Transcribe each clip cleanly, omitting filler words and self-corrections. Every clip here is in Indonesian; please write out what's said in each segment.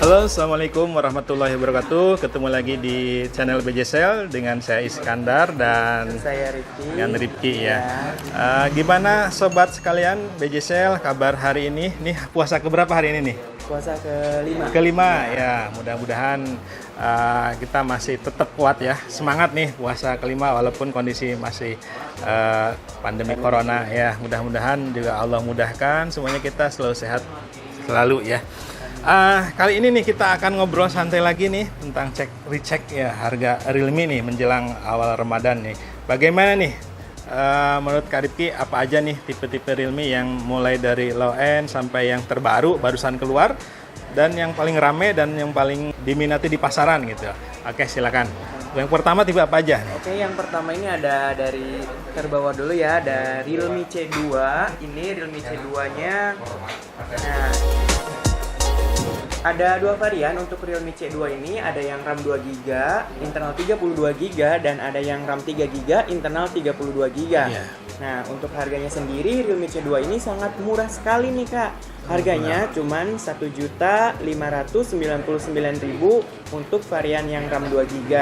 Halo, Assalamualaikum warahmatullahi wabarakatuh. Ketemu lagi di channel BJSL dengan saya Iskandar dan saya Rifki. dengan Rifki ya. Gimana sobat sekalian BJSL kabar hari ini? Nih puasa keberapa hari ini nih? Puasa kelima. Kelima ya. Mudah-mudahan kita masih tetap kuat ya. Semangat nih puasa kelima walaupun kondisi masih pandemi corona ya. Mudah-mudahan juga Allah mudahkan semuanya, kita selalu sehat selalu ya. Kali ini nih kita akan ngobrol santai lagi nih tentang recheck ya harga Realme nih menjelang awal Ramadan nih. Bagaimana nih menurut Kak Rifki, apa aja nih tipe-tipe Realme yang mulai dari low end sampai yang terbaru barusan keluar dan yang paling rame dan yang paling diminati di pasaran gitu. Oke, silakan. Yang pertama tipe apa aja? Oke, yang pertama ini ada dari terbawah dulu ya, ada Realme C2. Ini Realme C2-nya. Nah, ada dua varian untuk Realme C2 ini, ada yang RAM 2GB, internal 32GB, dan ada yang RAM 3GB, internal 32GB. Yeah. Nah, untuk harganya sendiri Realme C2 ini sangat murah sekali nih Kak. Harganya cuman 1.599.000 untuk varian yang RAM 2GB.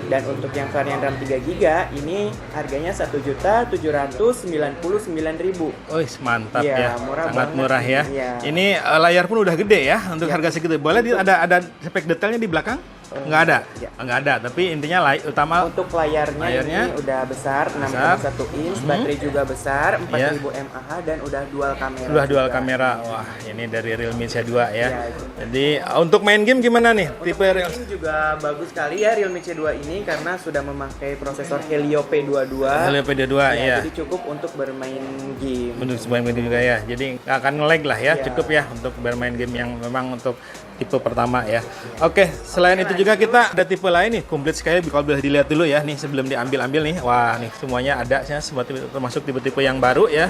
Dan untuk yang varian RAM 3GB ini harganya 1.799.000. Oh, mantap ya. Murah sangat banget. murah ya. Ya. Ini layar pun udah gede ya untuk harga segitu. Boleh ada spek detailnya di belakang? Nggak ada? Ya. Nggak ada, tapi intinya utama untuk layarnya ini udah besar, 6,1 inch, baterai juga besar, 4000 mAh, dan udah dual kamera. Udah dual juga. kamera. Wah, ini dari Realme C2 ya. Ya. Jadi untuk main game gimana nih? Untuk ini juga bagus sekali ya Realme C2 ini karena sudah memakai prosesor Helio P22. Helio P22 ya. Jadi cukup untuk bermain game. Untuk bermain game juga ya. Jadi nggak akan nge-lag lah ya. Cukup ya untuk bermain game yang memang untuk tipe pertama ya. Oke, selain itu juga kita ada tipe lain nih, komplit sekali kalau boleh dilihat dulu ya nih sebelum diambil-ambil nih. Wah, nih semuanya ada ya, semua termasuk tipe-tipe yang baru ya.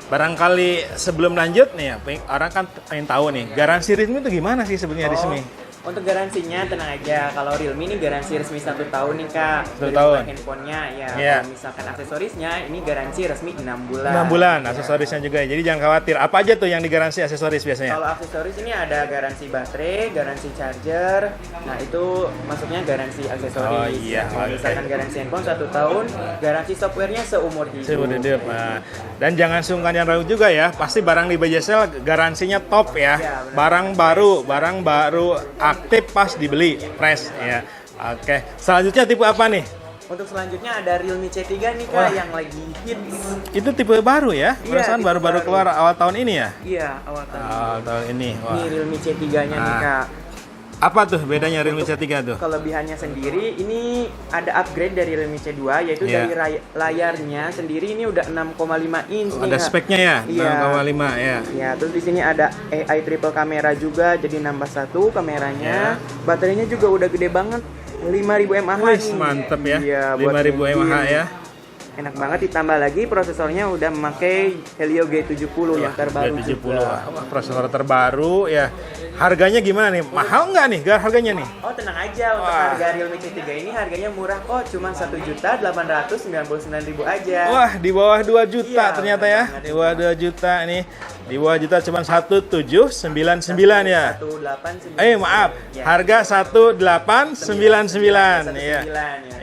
Barangkali sebelum lanjut nih ya, orang kan pengen tahu nih, garansi Realme itu gimana sih sebenarnya Realme? Untuk garansinya tenang aja, kalau Realme ini garansi resmi 1 tahun nih Kak. 1 tahun. Handphonenya ya. Kalau misalkan aksesorisnya ini garansi resmi 6 bulan. 6 bulan aksesorisnya juga. Jadi jangan khawatir. Apa aja tuh yang digaransi aksesoris biasanya? Kalau aksesoris ini ada garansi baterai, garansi charger. Nah, itu masuknya garansi aksesoris. Oh iya. Kalau misalkan garansi handphone 1 tahun, garansi softwarenya seumur hidup. Seumur hidup. Dan jangan sungkan yang ragu juga ya. Pasti barang di BJSL garansinya top ya. Barang baru aktif pas dibeli, fresh ya. Oke, selanjutnya tipe apa nih? Untuk selanjutnya ada Realme C3 nih Kak, yang lagi hits. Itu tipe baru ya? Perasaan baru-baru keluar awal tahun ini ya? Iya, awal tahun. Awal tahun ini. Wah. Ini Realme C3-nya nih Kak. Apa tuh bedanya Realme C3 tuh? Kelebihannya sendiri, ini ada upgrade dari Realme C2, yaitu dari layarnya sendiri ini udah 6,5 inch nih Ada Kak. speknya ya? Iya. 6,5 ya. Ya, terus di sini ada AI triple kamera juga, jadi nambah 1 kameranya. Baterainya juga udah gede banget, 5000 mAh Wih, nih. mantep ya. Iya, 5000 mAh ya. Enak banget, ditambah lagi prosesornya udah memakai Helio G70 yang terbaru G70. juga. Prosesor terbaru ya. Harganya gimana nih? Mahal nggak nih harganya nih? Oh, tenang aja, untuk harga Realme C3 ini harganya murah kok, cuma 1.899.000 aja. Wah, di bawah 2 juta Iya, ternyata ya. Di bawah 2 juta nih. Di bawah juta cuma 1.799 ya. 1.899. Maaf. Ya. Harga 1.899 ya.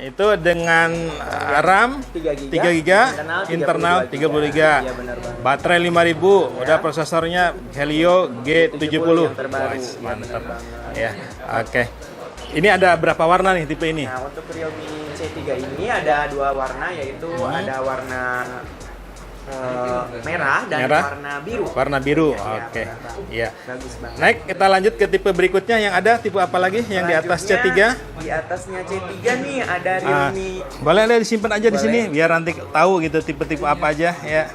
Itu dengan RAM 3GB, internal 32GB. Iya, benar banget. Baterai 5000, udah prosesornya Helio G70. Yang terbaru. Mantap. Ya, oke. Ini ada berapa warna nih tipe ini? Nah, untuk Realme C3 ini ada 2 warna, yaitu ada warna merah dan warna biru. Warna biru, oke. Iya. Bagus banget. Naik, kita lanjut ke tipe berikutnya yang ada tipe apa lagi yang di atas C3? Di atasnya C3 nih ada Realme. Boleh disimpan aja di sini biar nanti tahu gitu tipe-tipe apa aja ya.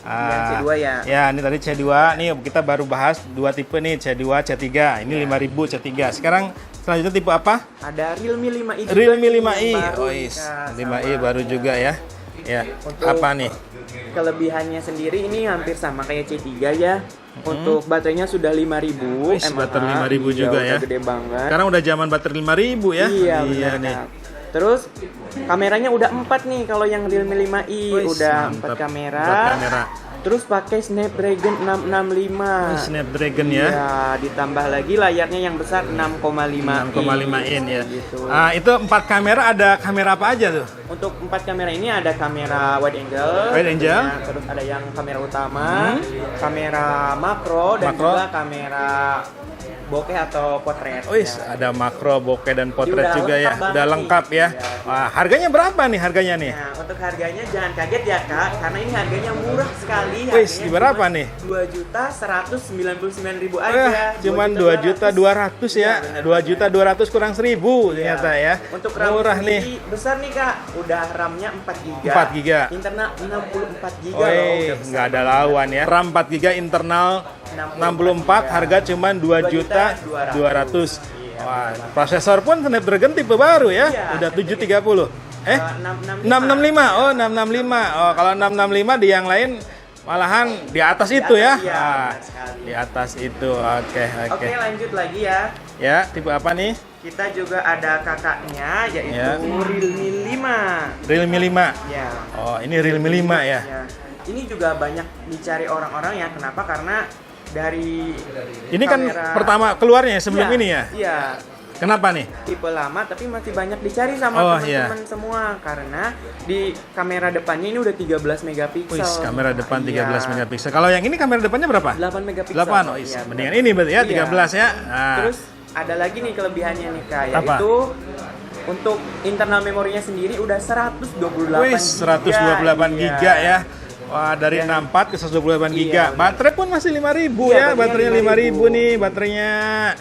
C2 ya. Ya, ini tadi C2. Nih kita baru bahas 2 tipe nih, C2, C3. Ini 5000 C3. Sekarang selanjutnya tipe apa? Ada Realme 5i. Realme 5i. Baru, 5i baru juga ya. Ya. Untuk Apa nih? Kelebihannya sendiri ini hampir sama kayak C3 ya. Untuk baterainya sudah 5000 mAh. Baterai 5000 juga ya. Gede banget. Sekarang udah zaman baterai 5000 ya. Iya, benar nih. Terus kameranya udah 4 nih kalau yang Realme 5i. Udah 4 kamera. 4 kamera. Terus pakai Snapdragon 665. Snapdragon ya. Ya, ditambah lagi layarnya yang besar 6,5 in ya. Gitu. Itu 4 kamera, ada kamera apa aja tuh? Untuk 4 kamera ini ada kamera wide angle, ya, terus ada yang kamera utama, kamera makro dan juga kamera bokeh atau potret. Wis, ya. ada makro, bokeh dan potret juga ya. Udah lengkap nih. ya. Wah, harganya berapa nih harganya nih? Nah, untuk harganya jangan kaget ya Kak, karena ini harganya murah sekali. Wis, berapa nih? 2.199.000 aja. Cuman 2.200.000 ya. 2.200.000 kurang 1.000 ternyata ya. Untuk RAM murah sendiri nih. besar nih Kak, udah RAM-nya 4 GB. 4 GB. Internal 64 GB Oh, loh. nggak ada lawan ya. RAM 4 GB, internal 64, harga cuman 2.200.000. Wah, prosesor pun Snapdragon tipe baru ya. Udah 730. 665. Oh, 665. Oh, kalau 665 di yang lain malahan di atas itu ya. Di atas itu. Oke. Oke, lanjut lagi ya. Ya, tipe apa nih? Kita juga ada kakaknya yaitu Realme 5. Realme 5. Ya. Oh, ini Realme 5 ya. Ini juga banyak dicari orang-orang ya. Kenapa? Karena dari ini kan pertama keluarnya sebelum ini ya? Iya. Kenapa nih? Tipe lama tapi masih banyak dicari sama teman-teman semua karena di kamera depannya ini udah 13 megapiksel. Wih, kamera depan 13 megapiksel. Kalau yang ini kamera depannya berapa? 8 megapiksel. 8. Oh, mendingan ini berarti ya 13 ya. Nah. Terus ada lagi nih kelebihannya nih Kak, yaitu untuk internal memorinya sendiri udah 128 Wih, 128 GB ya. Wah, dari 64 ke 128 GB. Baterai pun masih 5.000 ya. Baterainya 5.000 nih baterainya.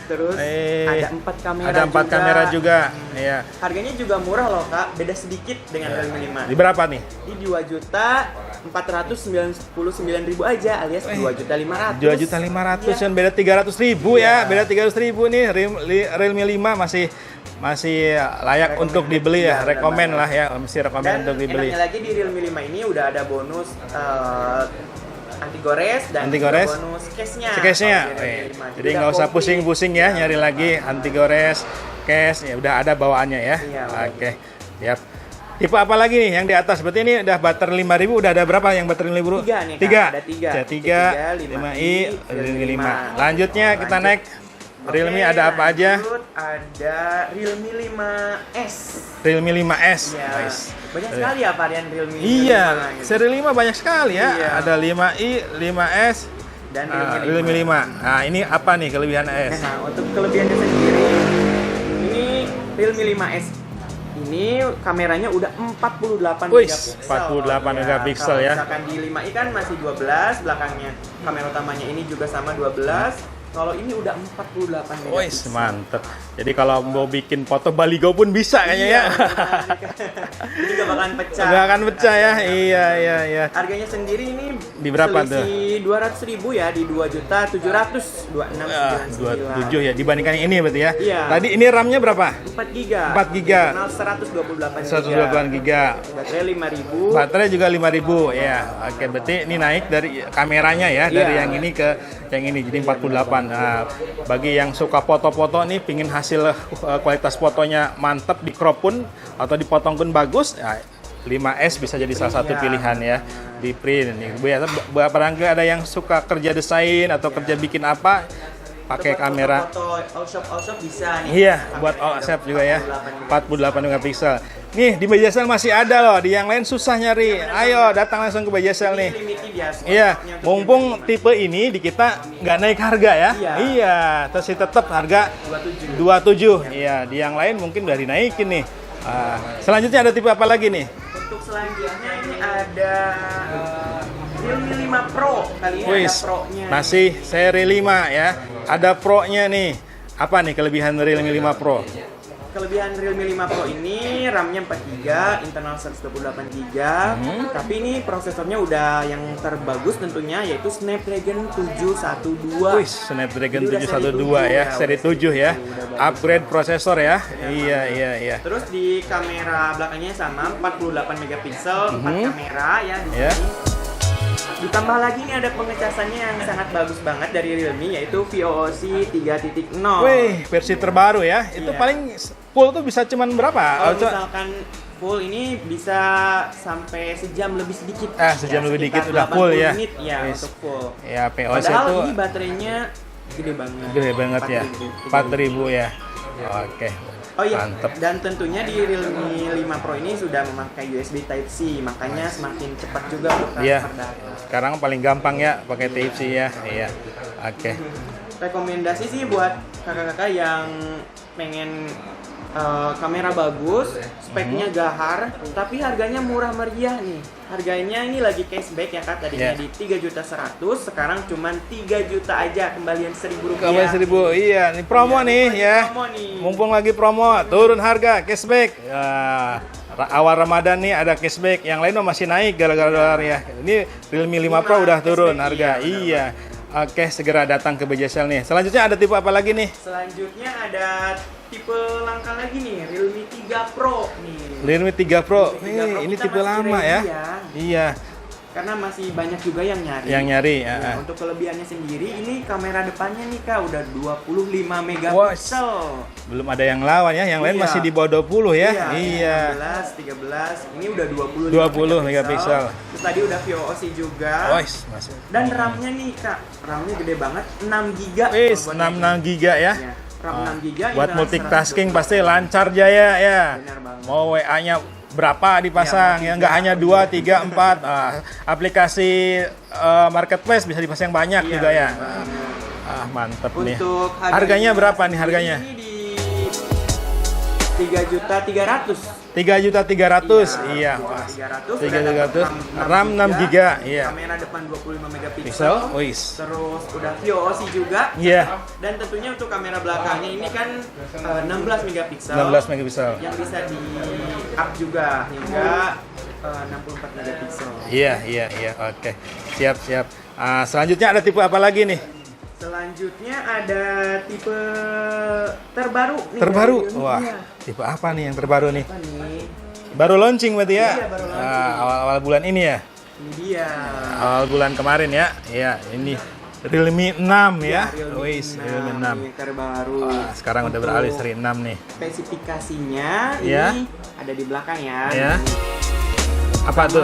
Terus ada 4 kamera. Ada 4 kamera juga. Iya. Harganya juga murah loh Kak, beda sedikit dengan Realme 5. Di berapa nih? Di 2.499.000 aja alias 2.500.000. 2.500.000 dan beda 300.000 ya. Beda 300.000 nih. Realme 5 masih layak untuk dibeli ya, rekomen lah ya, mesti rekomen untuk dibeli. Dan lagi di Realme 5 ini udah ada bonus anti gores dan bonus case-nya. Jadi nggak usah pusing-pusing ya nyari lagi anti gores, case ya udah ada bawaannya ya. Oke. Siap. Tipe apa lagi nih yang di atas? Berarti ini udah baterai 5.000, udah ada berapa yang baterai 5.000? 3 nih Kak. Ada 3, 5i, Realme 5. Lanjutnya kita naik Realme ada apa aja? Ada Realme 5S. Realme 5S. Ya. Banyak sekali ya varian Realme 5. Iya, seri 5 banyak sekali ya. Ada 5i, 5S, dan Realme 5. Nah, ini apa nih kelebihan S? Nah, untuk kelebihannya sendiri, ini Realme 5S ini kameranya udah 48 megapiksel. 48 megapiksel ya. Misalkan di 5i kan masih 12, belakangnya kamera utamanya ini juga sama 12. Kalau ini udah 48 megapiksel. Wih, mantep. Jadi kalau mau bikin foto baligo pun bisa kayaknya ya. Ini gak bakalan pecah. Gak akan pecah ya. Iya. Harganya sendiri ini di berapa tuh? Di 200.000 ya, di 2.700.000, 267 ya dibandingkan yang ini berarti ya. Iya. Tadi ini RAM-nya berapa? 4 GB. 4 GB. Internal 128 GB. Baterai 5.000. Baterai juga 5.000 ya. Oke, berarti ini naik dari kameranya ya, dari yang ini ke yang ini jadi 48. Nah, bagi yang suka foto-foto nih, pingin hasil kualitas fotonya mantap, di crop pun atau dipotong pun bagus, ya 5S bisa jadi salah satu pilihan ya di print. Barangkali ada yang suka kerja desain atau kerja bikin apa, pakai kamera. Foto all shop bisa nih. Iya, buat all shop juga ya. 48 megapiksel. Nih di Bajasel masih ada loh, di yang lain susah nyari. Ayo datang langsung ke Bajasel nih. Iya, mumpung tipe ini di kita nggak naik harga ya. Iya, terus tetap harga 27. Iya, di yang lain mungkin udah dinaikin nih. Selanjutnya ada tipe apa lagi nih? Untuk selanjutnya ini ada Realme 5 Pro. Kali ini ada Pro-nya. Masih seri 5 ya. Ada Pro-nya nih. Apa nih kelebihan Realme 5 Pro? Kelebihan Realme 5 Pro ini RAM-nya 4 GB, internal 128 GB. Tapi ini prosesornya udah yang terbagus tentunya, yaitu Snapdragon 712. Wih, Snapdragon 712 ya, seri 7 ya. Upgrade prosesor ya. Iya. Terus di kamera belakangnya sama, 48 megapiksel, 4 kamera ya di sini. Ditambah lagi nih ada pengecasannya yang sangat bagus banget dari Realme, yaitu VOC 3.0. Wih, versi terbaru ya. Itu paling full tuh bisa cuman berapa? Kalau misalkan full ini bisa sampai sejam lebih sedikit. Sejam lebih sekitar dikit udah full 80 ya. menit ya Yes. untuk full. Ya, POC Padahal itu ini baterainya gede banget. gede banget ya. 4.000 ya. Oke. Oh iya, Mantep. dan tentunya di Realme 5 Pro ini sudah memakai USB Type-C, makanya semakin cepat juga untuk Iya. transfer data. Sekarang paling gampang ya pakai Type-C ya. Iya. Oke. Rekomendasi sih buat kakak-kakak yang pengen kamera bagus, speknya gahar, tapi harganya murah meriah nih. Harganya ini lagi cashback ya Kak, tadinya Yeah. di 3.100.000, sekarang cuman 3 juta aja, kembalian Rp1.000. Kembali 1.000, iya. Ini promo Iya, nih lagi ya. promo nih. Mumpung lagi promo, turun harga, cashback. Ya, awal Ramadan nih ada cashback. Yang lain mah masih naik gara-gara dolar ya. Ini Realme 5 Pro udah turun cashback, harga. iya, Iya. Oke, segera datang ke BJSL nih. Selanjutnya ada tipe apa lagi nih? Selanjutnya ada tipe langka lagi nih, Realme 3 Pro nih. Realme 3 Pro. Realme 3 Pro Ini kita tipe masih lama ready ya. ya. Iya, Karena masih banyak juga yang nyari. yang nyari. Nah, untuk kelebihannya sendiri, ini kamera depannya nih Kak, udah 25 megapiksel. Belum ada yang lawan ya, yang lain Iya. masih di bawah 20 ya. Iya. 16, 13, ini udah 20 20 megapiksel. Terus tadi udah VOC juga. Masih. Dan RAM-nya nih Kak, RAM-nya gede banget, 6 GB. Wis, 66 giga ya. Ya, RAM 6 GB. Buat multitasking pasti lancar jaya ya. Benar banget. Mau WA-nya berapa dipasang Iya, ya, nggak hanya 2, 3, 4. Aplikasi marketplace bisa dipasang banyak Iya, juga ya. benar banget. Mantep nih. Untuk Harganya berapa nih harganya? Ini di 3.300.000. 3.300.000. Iya, wah. 3.300. 3.300. RAM 6 GB, iya. Kamera depan 25 megapiksel. Pixel, wis. Terus udah VOC juga. Iya, Dan tentunya untuk kamera belakangnya ini kan 16 megapiksel. 16 megapiksel. Yang bisa di up juga hingga 64 megapiksel. Iya, oke. Siap. Selanjutnya ada tipe apa lagi nih? Selanjutnya ada tipe terbaru nih. Terbaru? dari Realme. Wah, Iya. tipe apa nih yang terbaru nih? Apa nih? Baru launching berarti ya? Iya, baru launching. Awal-awal bulan ini ya? Ini dia. Awal bulan kemarin ya? Iya, ini Realme 6 ya? Realme Wis, 6, Realme 6. ini terbaru. Wah, sekarang udah Untuk beralih seri 6 nih. Spesifikasinya Ya. ini ada di belakang ya. Ya. Apa tuh?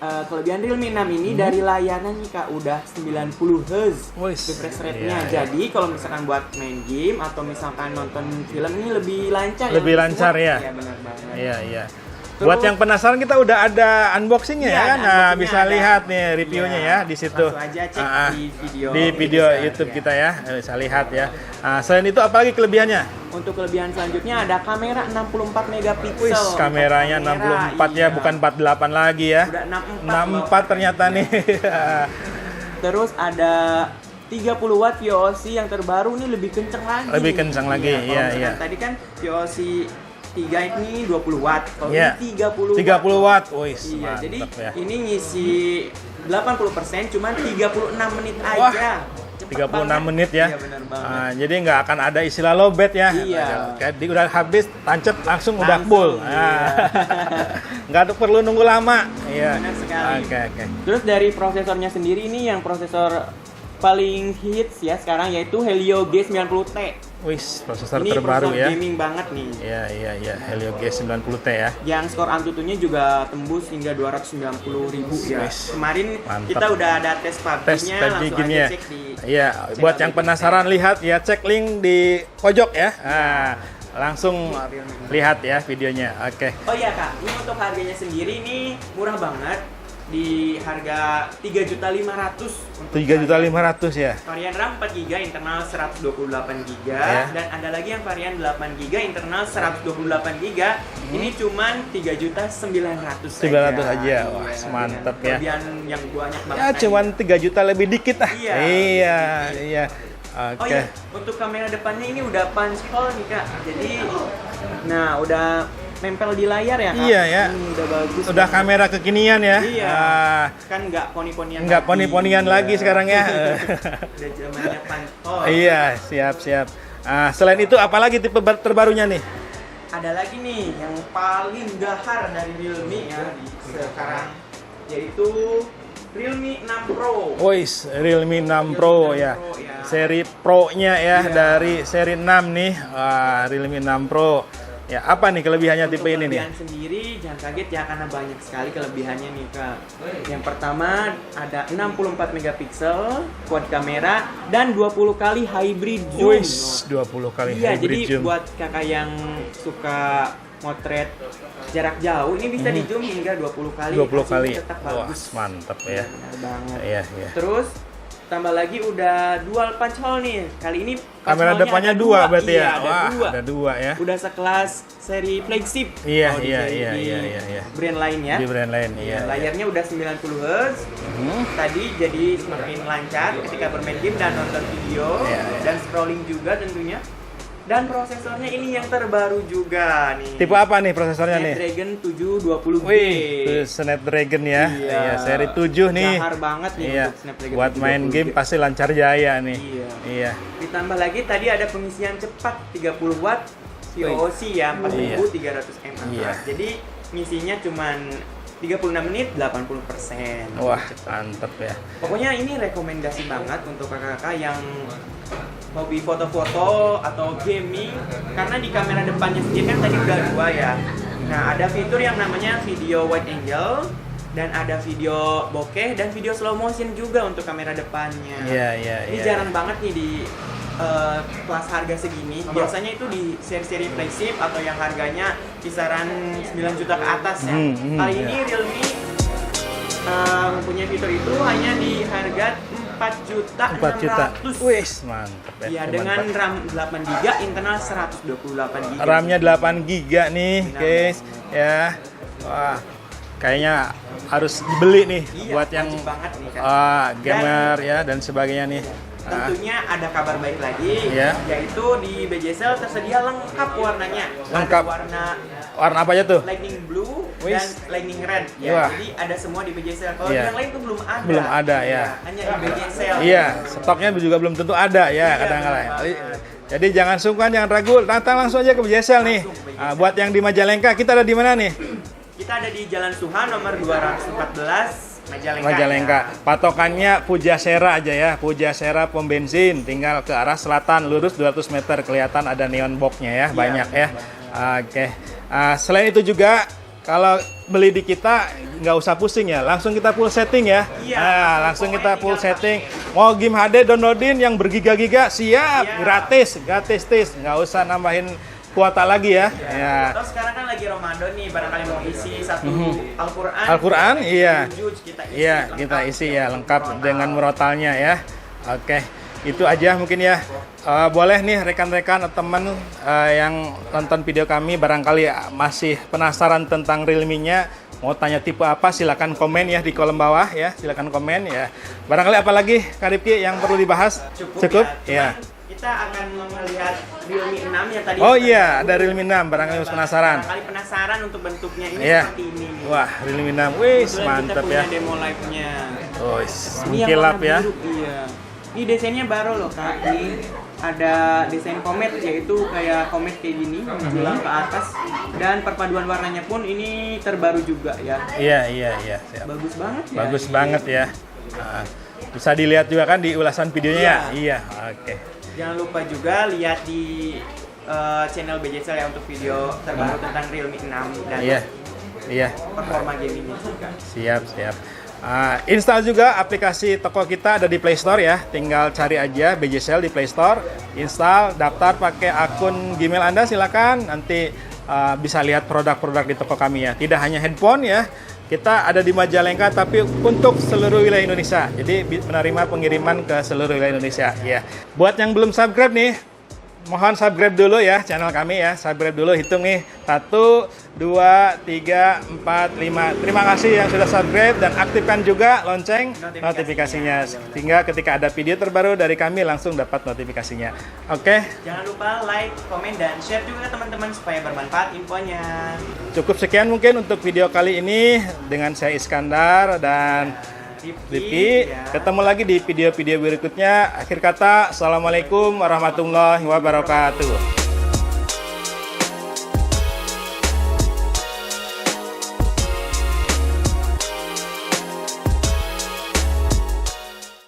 Kelebihan Realme 6 ini dari layanan nih Kak udah 90 Hz Wis, refresh rate-nya. iya. Jadi kalau misalkan buat main game atau misalkan nonton film ini lebih lancar. Lebih yang lancar semua. ya? Iya benar banget. Iya. Terus- Buat yang penasaran kita udah ada unboxingnya Iya, ya kan? ada Nah, unboxingnya, bisa ada. lihat nih reviewnya Iya, ya di situ. langsung aja cek di video. Di video Bisa, YouTube ya. kita ya, bisa lihat ya. Selain itu apa lagi kelebihannya? Untuk kelebihan selanjutnya ada kamera 64 megapiksel. Wis, kameranya Kamera, 64 ya, iya. bukan 48 lagi ya. Udah 64. 64 ternyata nih. Terus ada 30 watt VOC yang terbaru nih lebih kenceng lagi. Lebih kenceng lagi, Kalau iya, misalkan iya. Tadi kan VOC 3 ini 20 watt. Kalau Iya. ini 30 30 watt. Wis, Iya, jadi mantep ya. ini ngisi 80% cuman 36 menit aja. Cepet 36 banget. menit ya. Iya benar banget. Jadi nggak akan ada istilah lowbat ya. Iya. Jadi udah habis, tancap langsung udah Langsung, full. iya. Nggak perlu nunggu lama. Iya. Benar sekali. Oke. Terus dari prosesornya sendiri ini yang prosesor paling hits ya sekarang yaitu Helio G90T. Wis, prosesor Ini terbaru prosesor ya. gaming banget nih. Iya. Helio G90T ya. Yang skor Antutunya juga tembus hingga 290.000 ya. Wis, Kemarin mantap. kita udah ada tes Tes PUBG-nya, PUBG langsung gamenya. aja cek di. Iya, buat yang penasaran lihat ya, cek link di pojok ya. Langsung lihat ya videonya. Oke. Oh iya Kak, ini untuk harganya sendiri nih murah banget. Di harga 3.500.000 untuk 3.500.000 ya. varian RAM 4GB, internal 128GB Ya. dan ada lagi yang varian 8GB, internal 128GB. Ini cuman 3.900.000 900 aja. Iya, Wah, dengan mantep ya. kelebihan yang banyak banget. Ya tadi. cuman 3 juta lebih dikit lah. Iya, Iya. Oh Oke. iya, untuk kamera depannya ini udah punch hole nih Kak. Jadi, nah udah nempel di layar ya Kak. Iya, ya. Udah bagus. Udah banget. kamera kekinian ya. Iya. Kan nggak poni-ponian. Nggak lagi. poni-ponian lagi Iya. sekarang ya. Udah zamannya punch hole. Iya, siap. Selain itu apalagi tipe terbarunya nih? Ada lagi nih yang paling gahar dari Realme ya di sekarang, yaitu Realme 6 Pro. Wis, Realme 6 Pro ya. Pro, ya. Seri Pro-nya ya Iya. dari seri 6 nih. Realme 6 Pro. Ya, apa nih kelebihannya Untuk tipe ini nih? kelebihan sendiri jangan kaget ya karena banyak sekali kelebihannya nih Kak. Yang pertama ada 64 megapiksel quad kamera dan 20 kali hybrid zoom. Wis, 20 kali Iya, jadi hybrid zoom. buat kakak yang suka motret jarak jauh ini bisa di zoom hingga 20 kali. 20 kali. Hasilnya tetap Wah, bagus. mantep ya. Benar banget. Iya, iya. Terus tambah lagi udah dual punch hole nih. Kali ini punch Kamera hole-nya depannya ada dua berarti iya, ya. Ada Wah, dua. ada dua ya. Udah sekelas seri flagship. Iya, kalau di iya, seri iya, di iya. brand lain ya. Di brand lain, iya. Layarnya udah 90 Hz. Tadi jadi semakin lancar ketika bermain game dan nonton video Iya, iya. dan scrolling juga tentunya. Dan prosesornya ini yang terbaru juga nih. Tipe apa nih prosesornya nih? Snapdragon 720G. Wih, Snapdragon ya. Iya. Iya, seri 7 nih. Jahar banget nih Iya. untuk Snapdragon Buat main 720G. game pasti lancar jaya nih. Iya. Iya. Ditambah lagi tadi ada pengisian cepat 30 watt VOC ya 4300 mAh. Iya. Jadi ngisinya cuman 36 menit 80%. Wah, Cepet. mantep ya. Pokoknya ini rekomendasi banget untuk kakak-kakak yang hobi foto-foto atau gaming karena di kamera depannya sendiri kan tadi udah dua ya. Nah, ada fitur yang namanya video wide angle dan ada video bokeh dan video slow motion juga untuk kamera depannya. Iya, iya, Ini iya. jarang banget nih di kelas harga segini. Biasanya itu di seri-seri flagship atau yang harganya kisaran 9 juta ke atas ya. Kali ini Realme mempunyai fitur itu hanya di harga 4 juta 4 juta. 600. Wih, mantep ya. Iya, Cuman dengan Pak. RAM 8GB, internal 128 GB. RAM-nya 8 GB nih, Benar. guys. Ya. Wah, kayaknya harus dibeli nih Iya, buat yang wajib banget nih kan. gamer ya dan sebagainya nih. Tentunya ada kabar baik lagi, Iya. yaitu di BJSL tersedia lengkap warnanya. Lengkap. Ada warna Warna apa aja tuh? lightning blue Wis. dan lightning red ya. Wah. Jadi ada semua di BJSL. Kalau Iya. yang lain tuh belum ada. Belum ada, ya. Hanya di BJSL. Iya, stoknya juga belum tentu ada ya Iya, kadang-kadang. benar banget. Jadi jangan sungkan, jangan ragu, datang langsung aja ke BJSL nih. Langsung ke BJSL. Buat yang di Majalengka, kita ada di mana nih? Kita ada di Jalan Suha nomor 214 Majalengka. Majalengka. Ya. Patokannya Pujasera aja ya. Pujasera pom bensin, tinggal ke arah selatan lurus 200 meter kelihatan ada neon box-nya ya, banyak ya. Oke. Selain itu juga kalau beli di kita nggak usah pusing ya, langsung kita full setting ya. Iya, Langsung pokoknya kita full tinggal setting. Mau game HD downloadin yang bergiga-giga siap, Iya. gratis, nggak usah nambahin kuota lagi ya. Ya. Atau sekarang kan lagi Ramadan nih, barangkali mau isi satu Al-Quran. Al-Quran, iya. Kita isi. Iya, lengkap. kita isi ya lengkap dengan murotalnya ya. Oke, itu aja mungkin ya. Boleh nih rekan-rekan atau teman yang nonton video kami barangkali masih penasaran tentang Realme-nya, mau tanya tipe apa silakan komen ya di kolom bawah ya, silakan komen ya. Barangkali apa lagi Kak Rifki yang perlu dibahas? Cukup Ya. Cuman kita akan melihat Realme 6 yang tadi. Oh kita iya, tahu. ada Realme 6 barangkali masih penasaran. Barangkali penasaran untuk bentuknya ini Iya. seperti ini nih. Wah, Realme 6. Wih, Kebetulan mantap kita punya ya. demo live-nya. Oh, Ini yang mengkilap warna ya. biru, iya. Ini desainnya baru loh Kak. Ini ada desain komet, yaitu kayak komet kayak gini menjulang ke atas, dan perpaduan warnanya pun ini terbaru juga ya. Iya, siap. Bagus banget ya. Bagus banget ya. Bisa dilihat juga kan di ulasan videonya ya? Iya, oke. Jangan lupa juga lihat di channel BJSL ya untuk video terbaru tentang Realme 6 dan Iya, performa gamingnya juga. siap. Install juga aplikasi toko kita ada di Play Store ya. Tinggal cari aja BJSL di Play Store, install, daftar pakai akun Gmail Anda silakan. Nanti bisa lihat produk-produk di toko kami ya. Tidak hanya handphone ya. Kita ada di Majalengka tapi untuk seluruh wilayah Indonesia. Jadi menerima pengiriman ke seluruh wilayah Indonesia ya. Buat yang belum subscribe nih, mohon subscribe dulu ya channel kami ya. Subscribe dulu, hitung nih. 1, 2, 3, 4, 5. Terima kasih yang sudah subscribe dan aktifkan juga lonceng notifikasinya. Sehingga ketika ada video terbaru dari kami langsung dapat notifikasinya. Oke, Jangan lupa like, komen, dan share juga ke teman-teman supaya bermanfaat infonya. cukup sekian mungkin untuk video kali ini dengan saya Iskandar dan Rifki. Ya. Ketemu lagi di video-video berikutnya. Akhir kata, Assalamualaikum warahmatullahi wabarakatuh.